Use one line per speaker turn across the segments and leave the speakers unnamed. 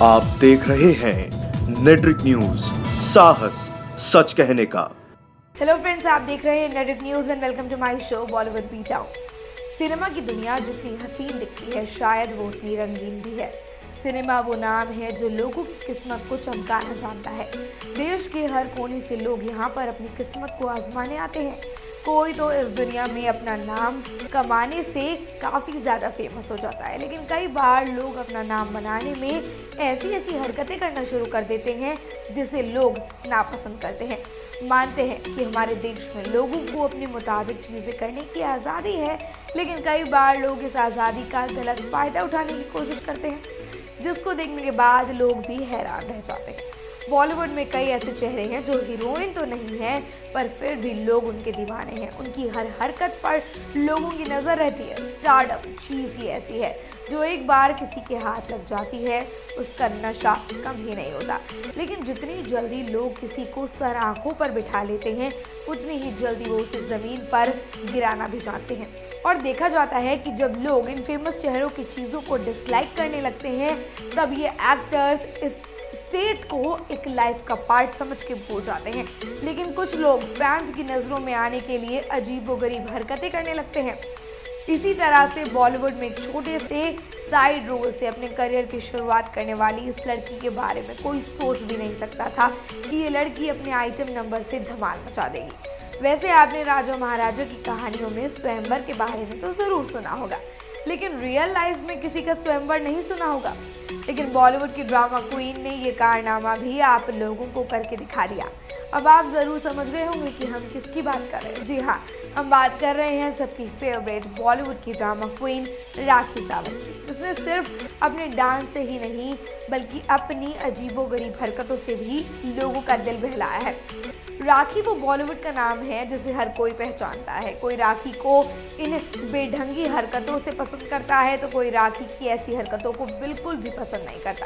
आप देख रहे हैं नेट्रिक न्यूज, साहस सच कहने का।
हेलो फ्रेंड्स, आप देख रहे हैं नेट्रिक news and welcome to my show Bollywood beat down. Cinema की दुनिया जितनी हसीन दिखती है, शायद वो उतनी रंगीन भी है। सिनेमा वो नाम है जो लोगों की किस्मत को चमकाना जानता है। देश के हर कोने से लोग यहाँ पर अपनी किस्मत को आजमाने आते हैं। कोई तो इस दुनिया में अपना नाम कमाने से काफ़ी ज़्यादा फेमस हो जाता है, लेकिन कई बार लोग अपना नाम बनाने में ऐसी हरकतें करना शुरू कर देते हैं जिसे लोग नापसंद करते हैं। मानते हैं कि हमारे देश में लोगों को अपने मुताबिक चीज़ें करने की आज़ादी है, लेकिन कई बार लोग इस आज़ादी का गलत फ़ायदा उठाने की कोशिश करते हैं, जिसको देखने के बाद लोग भी हैरान रह जाते हैं। बॉलीवुड में कई ऐसे चेहरे हैं जो हीरोइन तो नहीं है, पर फिर भी लोग उनके दीवाने हैं। उनकी हर हरकत पर लोगों की नज़र रहती है। स्टारडम चीज़ ही ऐसी है जो एक बार किसी के हाथ लग जाती है, उसका नशा कम ही नहीं होता। लेकिन जितनी जल्दी लोग किसी को सर आंखों पर बिठा लेते हैं, उतनी ही जल्दी वो उसे ज़मीन पर गिराना भी जानते हैं। और देखा जाता है कि जब लोग इन फेमस चेहरों की चीज़ों को डिसलाइक करने लगते हैं, तब ये एक्टर्स इस स्टेट को एक लाइफ का पार्ट समझ के भूल जाते हैं। लेकिन कुछ लोग फैंस की नज़रों में आने के लिए अजीबोगरीब हरकतें करने लगते हैं। इसी तरह से बॉलीवुड में एक छोटे से साइड रोल से अपने करियर की शुरुआत करने वाली इस लड़की के बारे में कोई सोच भी नहीं सकता था कि ये लड़की अपने आइटम नंबर से धमाल मचा देगी। वैसे आपने राजा महाराजा की कहानियों में स्वयंवर के बारे में तो ज़रूर सुना होगा, लेकिन रियल लाइफ में किसी का स्वयंवर नहीं सुना होगा। लेकिन बॉलीवुड की ड्रामा क्वीन ने ये कारनामा भी आप लोगों को करके दिखा दिया। अब आप ज़रूर समझ गए होंगे कि हम किसकी बात कर रहे हैं। जी हाँ, हम बात कर रहे हैं सबकी फेवरेट बॉलीवुड की ड्रामा क्वीन राखी सावंत की, जिसने सिर्फ अपने डांस से ही नहीं बल्कि अपनी अजीबोगरीब हरकतों से भी लोगों का दिल बहलाया है। राखी वो बॉलीवुड का नाम है जिसे हर कोई पहचानता है। कोई राखी को इन बेढंगी हरकतों से पसंद करता है, तो कोई राखी की ऐसी हरकतों को बिल्कुल भी पसंद नहीं करता।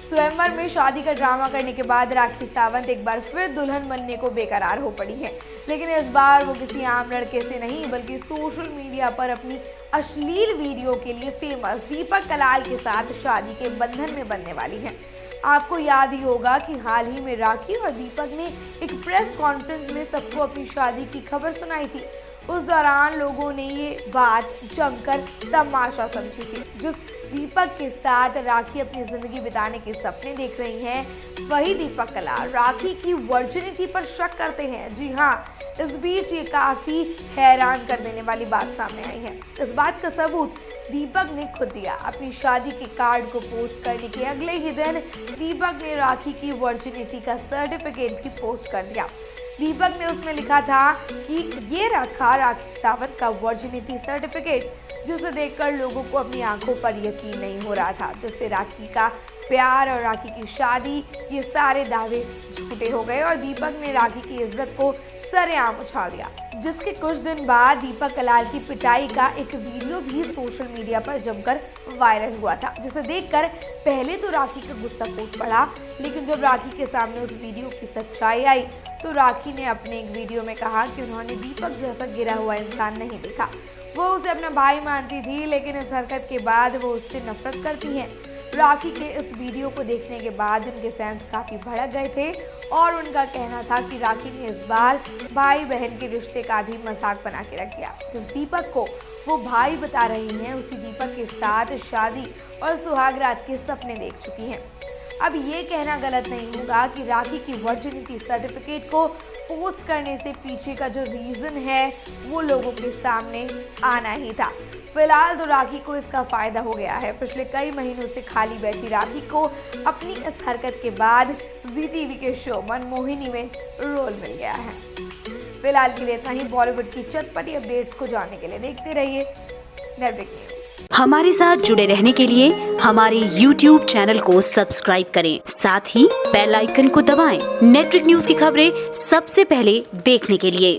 स्वयंवर में शादी का ड्रामा करने के बाद राखी सावंत एक बार फिर दुल्हन बनने को बेकरार हो पड़ी है, लेकिन इस बार वो किसी आम लड़के से नहीं बल्कि सोशल मीडिया पर अपनी अश्लील वीडियो के लिए फेमस दीपक कलाल के साथ शादी के बंधन में बनने वाली है। आपको याद ही होगा कि हाल ही में राखी और दीपक ने एक प्रेस कॉन्फ्रेंस में सबको अपनी शादी की खबर सुनाई थी। उस दौरान लोगों ने ये बात जमकर तमाशा समझी थी। जिस दीपक के साथ राखी अपनी जिंदगी बिताने के सपने देख रही हैं, वही दीपक कलाल राखी की वर्जिनिटी पर शक करते हैं। जी हाँ, इस बीच ये काफ़ी हैरान कर देने वाली बात सामने आई है। इस बात का सबूत दीपक ने खुद दिया। अपनी शादी के कार्ड को पोस्ट करने के अगले ही दिन दीपक ने राखी की वर्जिनिटी का सर्टिफिकेट भी पोस्ट कर दिया। दीपक ने उसमें लिखा था कि ये रखा राखी सावंत का वर्जिनिटी सर्टिफिकेट, जिसे देखकर लोगों को अपनी आंखों पर यकीन नहीं हो रहा था। जिससे राखी का प्यार और राखी की शादी, ये सारे दावे झूठे हो गए और दीपक ने राखी की इज्जत को सरेआम उछाल दिया। जिसके कुछ दिन बाद दीपक कलाल की पिटाई का एक वीडियो भी सोशल मीडिया पर जमकर वायरल हुआ था, जिसे देखकर पहले तो राखी का गुस्सा फूट पड़ा, लेकिन जब राखी के सामने उस वीडियो की सच्चाई आई तो राखी ने अपने एक वीडियो में कहा कि उन्होंने दीपक जैसा गिरा हुआ इंसान नहीं देखा। वो उसे अपना भाई मानती थी, लेकिन इस हरकत के बाद वो उससे नफरत करती हैं। राखी के इस वीडियो को देखने के बाद उनके फैंस काफ़ी भड़क गए थे और उनका कहना था कि राखी ने इस बार भाई बहन के रिश्ते का भी मजाक बना के रख दिया। जिस दीपक को वो भाई बता रही हैं, उसी दीपक के साथ शादी और सुहागरात के सपने देख चुकी हैं। अब ये कहना गलत नहीं होगा कि राखी की वर्जिनिटी सर्टिफिकेट को पोस्ट करने से पीछे का जो रीज़न है वो लोगों के सामने आना ही था। फिलहाल तो राखी को इसका फ़ायदा हो गया है। पिछले कई महीनों से खाली बैठी राखी को अपनी इस हरकत के बाद जी टीवी के शो मनमोहिनी में रोल मिल गया है। फिलहाल के लिए इतना ही। बॉलीवुड की चटपटी अपडेट्स को जानने के लिए देखते रहिए नेट्रिक न्यूज।
हमारे साथ जुड़े रहने के लिए हमारे YouTube चैनल को सब्सक्राइब करें, साथ ही बेल आइकन को दबाएं। नेट्रिक न्यूज की खबरें सबसे पहले देखने के लिए।